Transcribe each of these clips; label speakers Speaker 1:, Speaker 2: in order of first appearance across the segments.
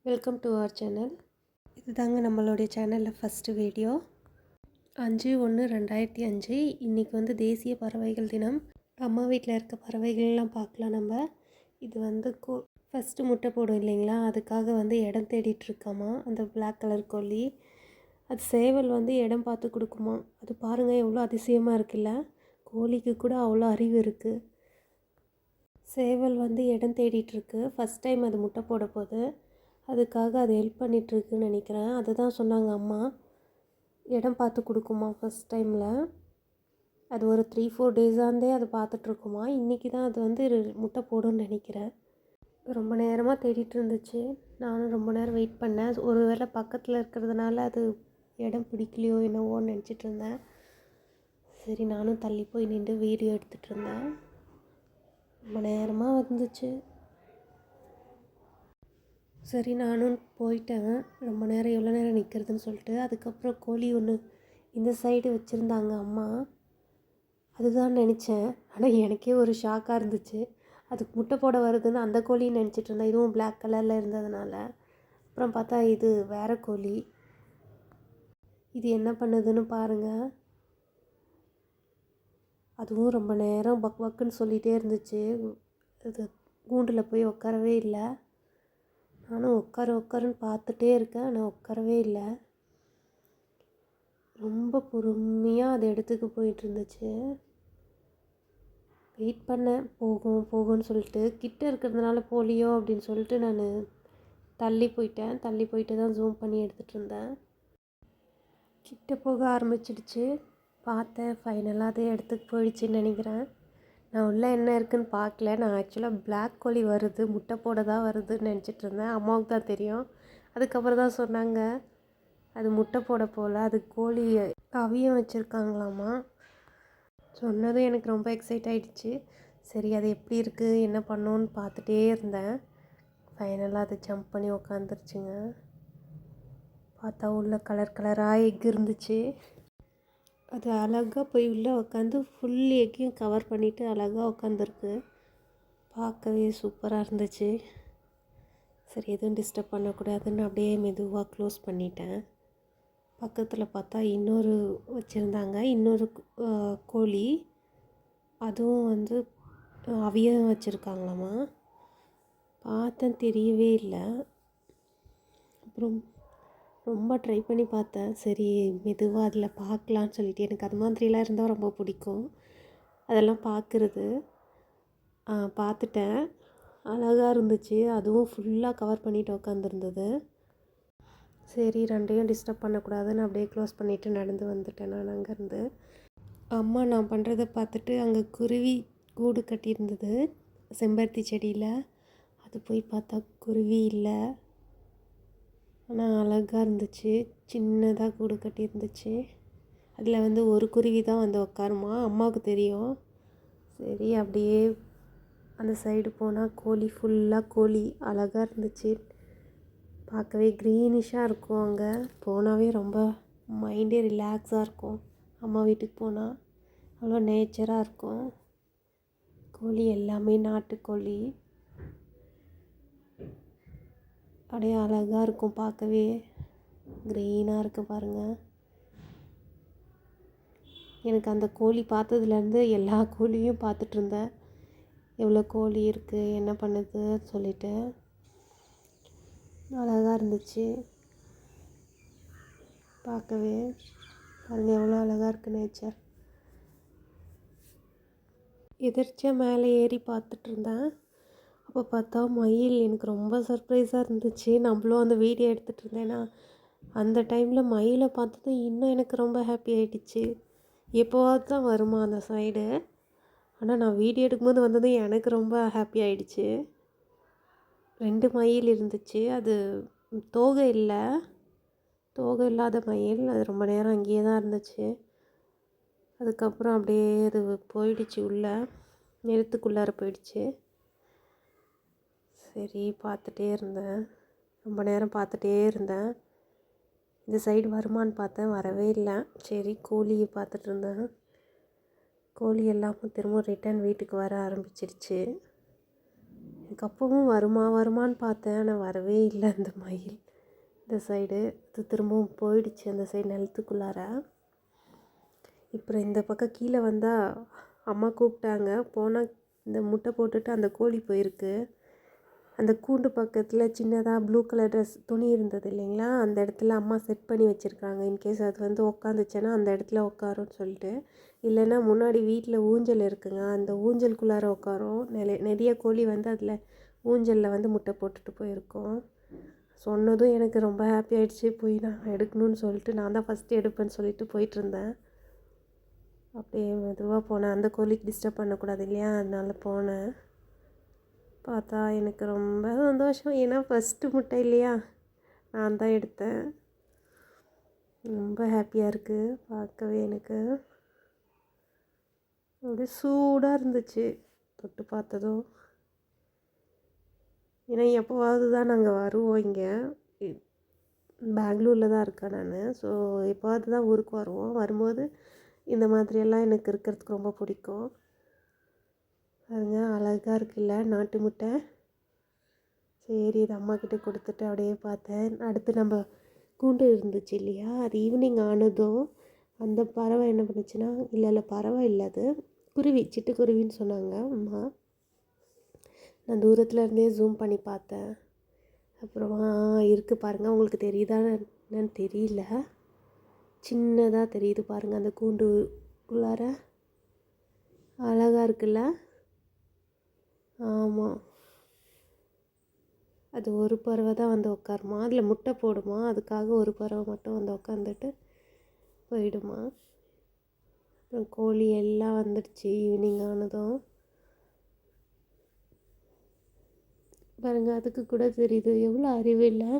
Speaker 1: Welcome to our channel. இதுதாங்க நம்மளுடைய சேனலில் ஃபஸ்ட்டு வீடியோ. 5/1/2005 இன்றைக்கி வந்து தேசிய பறவைகள் தினம். அம்மா வீட்டில் இருக்க பறவைகள்லாம் பார்க்கலாம் நம்ம. இது வந்து ஃபஸ்ட்டு முட்டை போடும் இல்லைங்களா, அதுக்காக வந்து இடம் தேடிட்டுருக்காமா அந்த பிளாக் கலர் கோழி. அது சேவல் வந்து இடம் பார்த்து கொடுக்குமா. அது பாருங்கள் எவ்வளோ அதிசயமாக இருக்குல்ல. கோழிக்கு கூட அவ்வளோ அறிவு இருக்குது. சேவல் வந்து இடம் தேடிட்டுருக்கு. ஃபஸ்ட் டைம் அது முட்டை போட போகுது. அதுக்காக அது ஹெல்ப் பண்ணிகிட்ருக்குன்னு நினைக்கிறேன். அதுதான் சொன்னாங்க அம்மா. இடம் பார்த்து கொடுக்குமா ஃபஸ்ட் டைமில். அது ஒரு 3-4 டேஸாந்தே அது பார்த்துட்ருக்குமா. இன்றைக்கி தான் அது வந்து முட்டை போடும்னு நினைக்கிறேன். ரொம்ப நேரமாக தேடிட்டு இருந்துச்சு. நானும் ரொம்ப நேரம் வெயிட் பண்ணேன். ஒரு வேளை பக்கத்தில் இருக்கிறதுனால அது இடம் பிடிக்கலையோ என்னவோன்னு நினச்சிட்டு இருந்தேன். சரி, நானும் தள்ளி போய் நின்று வீடியோ எடுத்துகிட்டு இருந்தேன். ரொம்ப நேரமாக வந்துச்சு. சரி, நானும் போயிட்டேன். ரொம்ப நேரம் எவ்வளோ நேரம் நிற்கிறதுன்னு சொல்லிட்டு. அதுக்கப்புறம் கோழி ஒன்று இந்த சைடு வச்சுருந்தாங்க அம்மா. அதுதான் நினச்சேன். ஆனால் எனக்கே ஒரு ஷாக்காக இருந்துச்சு. அதுக்கு முட்டை போட வருதுன்னு அந்த கோழின்னு நினச்சிட்டு இருந்தேன். இதுவும் பிளாக் கலரில் இருந்ததுனால. அப்புறம் பார்த்தா இது வேறு கோழி. இது என்ன பண்ணுதுன்னு பாருங்கள். அதுவும் ரொம்ப நேரம் பக் பக்குன்னு சொல்லிகிட்டே இருந்துச்சு. இது கூண்டில் போய் உட்காரவே இல்லை. நானும் உட்காருன்னு பார்த்துட்டே இருக்கேன், ஆனால் உட்காரவே இல்லை. ரொம்ப பொறுமையாக அது இடத்துக்கு போயிட்டுருந்துச்சு. வெயிட் பண்ணேன், போகும்னு சொல்லிட்டு. கிட்ட இருக்கிறதுனால போலியோ அப்படின்னு சொல்லிட்டு நான் தள்ளி போயிட்டு தான் ஜூம் பண்ணி எடுத்துகிட்டு இருந்தேன். கிட்ட போக ஆரம்பிச்சிடுச்சு. பார்த்தேன், ஃபைனலாக அதே இடத்துக்கு போயிடுச்சின்னு நினைக்கிறேன். நான் உள்ளே என்ன இருக்குதுன்னு பார்க்கல. நான் ஆக்சுவலாக பிளாக் கோழி வருது, முட்டை போட தான் வருதுன்னு நினச்சிட்டு இருந்தேன். அம்மாவுக்கு தான் தெரியும். அதுக்கப்புறம் தான் சொன்னாங்க அது முட்டை போட போல், அது கோழி அவியம் வச்சுருக்காங்களாமா. சொன்னதும் எனக்கு ரொம்ப எக்ஸைட் ஆகிடுச்சு. சரி, அது எப்படி இருக்குது என்ன பண்ணோன்னு பார்த்துட்டே இருந்தேன். ஃபைனலாக அது ஜம்ப் பண்ணி உக்காந்துருச்சுங்க. பார்த்தா உள்ள கலர் கலராக எக் இருந்துச்சு. அது அழகாக போய் உள்ளே உட்காந்து ஃபுல் எக்கையும் கவர் பண்ணிவிட்டு அழகாக உட்காந்துருக்கு. பார்க்கவே சூப்பராக இருந்துச்சு. சரி, எதுவும் டிஸ்டர்ப் பண்ணக்கூடாதுன்னு அப்படியே மெதுவாக க்ளோஸ் பண்ணிட்டேன். பக்கத்தில் பார்த்தா இன்னொரு வச்சுருந்தாங்க, இன்னொரு கோழி. அதுவும் வந்து அவியம் வச்சுருக்காங்களாமா. பார்த்தேன், தெரியவே இல்லை. அப்புறம் ரொம்ப ட்ரை பண்ணி பார்த்தேன். சரி, மெதுவாக அதில் பார்க்கலான்னு சொல்லிட்டு. எனக்கு அது மாதிரிலாம் இருந்தால் ரொம்ப பிடிக்கும். அதெல்லாம் பார்க்குறது. பார்த்துட்டேன். அழகாக இருந்துச்சு. அதுவும் ஃபுல்லாக கவர் பண்ணிவிட்டு உட்காந்துருந்தது. சரி, ரெண்டையும் டிஸ்டர்ப் பண்ணக்கூடாதுன்னு அப்படியே க்ளோஸ் பண்ணிவிட்டு நடந்து வந்துட்டேன் நான் அங்கேருந்து. அம்மா நான் பண்ணுறதை பார்த்துட்டு அங்கே குருவி கூடு கட்டியிருந்தது செம்பருத்தி செடியில். அது போய் பார்த்தா குருவி இல்லை. ஆனால் அழகாக இருந்துச்சு. சின்னதாக கூடு கட்டியிருந்துச்சு. அதில் வந்து ஒரு குருவி தான் வந்து உட்காருமா. அம்மாவுக்கு தெரியும். சரி, அப்படியே அந்த சைடு போனால் கோழி, ஃபுல்லாக கோழி அழகாக இருந்துச்சு. பார்க்கவே க்ரீனிஷாக இருக்கும். அங்கே போனாவே ரொம்ப மைண்டே ரிலாக்ஸாக இருக்கும். அம்மா வீட்டுக்கு போனால் அவ்வளோ நேச்சராக இருக்கும். கோழி எல்லாமே நாட்டுக்கோழி. அப்படியே அழகாக இருக்கும் பார்க்கவே. க்ரீனாக இருக்குது பாருங்கள். எனக்கு அந்த கோழி பார்த்ததுலேருந்து எல்லா கோழியும் பார்த்துட்ருந்தேன். எவ்வளோ கோழி இருக்குது என்ன பண்ணுது சொல்லிட்டு. அழகாக இருந்துச்சு பார்க்கவே. பாருங்கள் எவ்வளோ அழகாக இருக்குது நேச்சர். எதிர்ச்சியாக மேலே ஏறி பார்த்துட்ருந்தேன். அப்போ பார்த்தா மயில். எனக்கு ரொம்ப சர்ப்ரைஸாக இருந்துச்சு. நம்மளும் அந்த வீடியோ எடுத்துகிட்டு இருந்தேன்னா அந்த டைமில் மயிலை பார்த்ததும் இன்னும் எனக்கு ரொம்ப ஹாப்பி ஆகிடுச்சு. எப்போவாது தான் வருமா அந்த சைடு. ஆனால் நான் வீடியோ எடுக்கும்போது வந்ததும் எனக்கு ரொம்ப ஹாப்பி ஆகிடுச்சு. 2 மயில் இருந்துச்சு. அது தோகை இல்லை, தோகை இல்லாத மயில். அது ரொம்ப நேரம் அங்கேயே தான் இருந்துச்சு. அதுக்கப்புறம் அப்படியே அது போயிடுச்சு, உள்ளே நிலத்துக்குள்ளார போயிடுச்சு. சரி, பார்த்துட்டே இருந்தேன். ரொம்ப நேரம் பார்த்துட்டே இருந்தேன். இந்த சைடு வருமானு பார்த்தேன், வரவே இல்லை. சரி, கோழியை பார்த்துட்டு இருந்தேன். கோழி எல்லாமும் திரும்ப ரிட்டன் வீட்டுக்கு வர ஆரம்பிச்சிருச்சு. எனக்கு அப்பவும் வருமான்னு பார்த்தேன். ஆனால் வரவே இல்லை அந்த மயில். இந்த சைடு அது திரும்பவும் போயிடுச்சு அந்த சைடு நிலத்துக்குள்ளார. இப்போ இந்த பக்கம் கீழே வந்தால் அம்மா கூப்பிட்டாங்க. போனால் இந்த முட்டை போட்டுட்டு அந்த கோழி போயிருக்கு. அந்த கூண்டு பக்கத்தில் சின்னதாக ப்ளூ கலர் ட்ரெஸ் துணி இருந்தது இல்லைங்களா, அந்த இடத்துல அம்மா செட் பண்ணி வச்சுருக்காங்க. இன்கேஸ் அது வந்து உக்காந்துச்சுன்னா அந்த இடத்துல உட்காரும்னு சொல்லிட்டு. இல்லைன்னா முன்னாடி வீட்டில் ஊஞ்சல் இருக்குங்க, அந்த ஊஞ்சலுக்குள்ளார உட்காரும். நிறைய கோழி வந்து அதில் ஊஞ்சலில் வந்து முட்டை போட்டுட்டு போயிருக்கோம். சொன்னதும் எனக்கு ரொம்ப ஹாப்பி ஆகிடுச்சு. போய் நான் எடுக்கணும்னு சொல்லிட்டு நான் தான் ஃபஸ்ட்டு எடுப்பேன்னு சொல்லிட்டு போயிட்டுருந்தேன். அப்படியே மெதுவாக போனேன். அந்த கோழிக்கு டிஸ்டர்ப் பண்ணக்கூடாது இல்லையா, அதனால போனேன். பார்த்தா எனக்கு ரொம்ப சந்தோஷம். ஏன்னா ஃபஸ்ட்டு முட்டை இல்லையா, நான் தான் எடுத்தேன். ரொம்ப ஹாப்பியாக இருக்குது பார்க்கவே. எனக்கு அப்படியே சூடாக இருந்துச்சு தொட்டு பார்த்ததும். ஏன்னா எப்போவாவது தான் நாங்கள் வருவோம் இங்கே. பெங்களூரில் தான் இருக்கேன் நான். ஸோ எப்போவாது தான் ஊருக்கு வருவோம். வரும்போது இந்த மாதிரியெல்லாம் எனக்கு இருக்கிறதுக்கு ரொம்ப பிடிக்கும். அதுங்க அழகாக இருக்குல்ல நாட்டு முட்டை. சரி, இது அம்மாக்கிட்ட கொடுத்துட்டு அப்படியே பார்த்தேன். அடுத்து நம்ம கூண்டு இருந்துச்சு இல்லையா, அது ஈவினிங் ஆனதும் அந்த பறவை என்ன பண்ணுச்சுன்னா, இல்லை பறவை இல்லை, அது குருவி, சிட்டுக்குருவின்னு சொன்னாங்க அம்மா. நான் தூரத்தில் இருந்தே ஜூம் பண்ணி பார்த்தேன். அப்புறமா இருக்குது பாருங்கள், உங்களுக்கு தெரியுதா என்னன்னு தெரியல, சின்னதாக தெரியுது பாருங்கள் அந்த கூண்டு உள்ளார. அழகாக இருக்குல்ல. ஆமாம், அது ஒரு பறவை தான் வந்து உட்காருமா, அதில் முட்டை போடுமா, அதுக்காக ஒரு பறவை மட்டும் வந்து உட்காந்துட்டு போயிடுமா. அப்புறம் கோழி எல்லாம் வந்துடுச்சு ஈவினிங் ஆனதும். பாருங்கள், அதுக்கு கூட தெரியுது எவ்வளோ அறிவு இல்லை.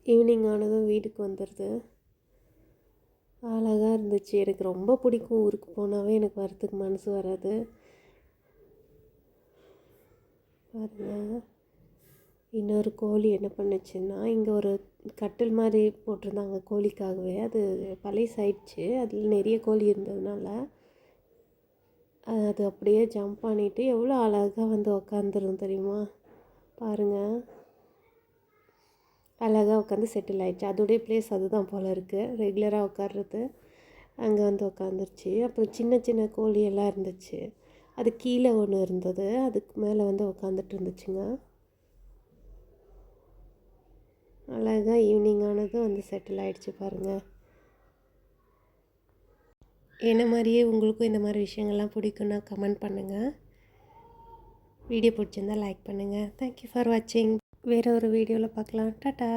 Speaker 1: ஈவினிங் ஆனதும் வீட்டுக்கு வந்துடுது. அழகாக இருந்துச்சு. எனக்கு ரொம்ப பிடிக்கும். ஊருக்கு போனாவே எனக்கு வரத்துக்கு மனசு வராது. பாருங்கள், இன்னொரு கோழி என்ன பண்ணுச்சுன்னா, இங்கே ஒரு கட்டில் மாதிரி போட்டிருந்தாங்க கோழிக்காகவே. அது பழசாயிடுச்சு. அதில் நிறைய கோழி இருந்ததுனால அது அப்படியே ஜம்ப் பண்ணிவிட்டு எவ்வளோ அழகாக வந்து உக்காந்துரும் தெரியுமா. பாருங்கள், அழகாக உட்காந்து செட்டில் ஆகிடுச்சு. அதோடைய ப்ளேஸ் அதுதான் போல் இருக்குது, ரெகுலராக உட்கார்றது. அங்கே வந்து உட்காந்துருச்சு. அப்புறம் சின்ன சின்ன கோழி எல்லாம் இருந்துச்சு. அது கீழே ஒன்று இருந்தது, அதுக்கு மேலே வந்து உட்காந்துட்டு இருந்துச்சுங்க. அழகாக ஈவினிங் ஆனதும் வந்து செட்டில் ஆகிடுச்சு பாருங்கள். என்ன மாதிரியே உங்களுக்கும் இந்த மாதிரி விஷயங்கள்லாம் பிடிக்குன்னா கமெண்ட் பண்ணுங்கள். வீடியோ பிடிச்சிருந்தால் லைக் பண்ணுங்கள். தேங்க்யூ ஃபார் வாட்சிங். வேறு ஒரு வீடியோவில் பார்க்கலாம். டாட்டா.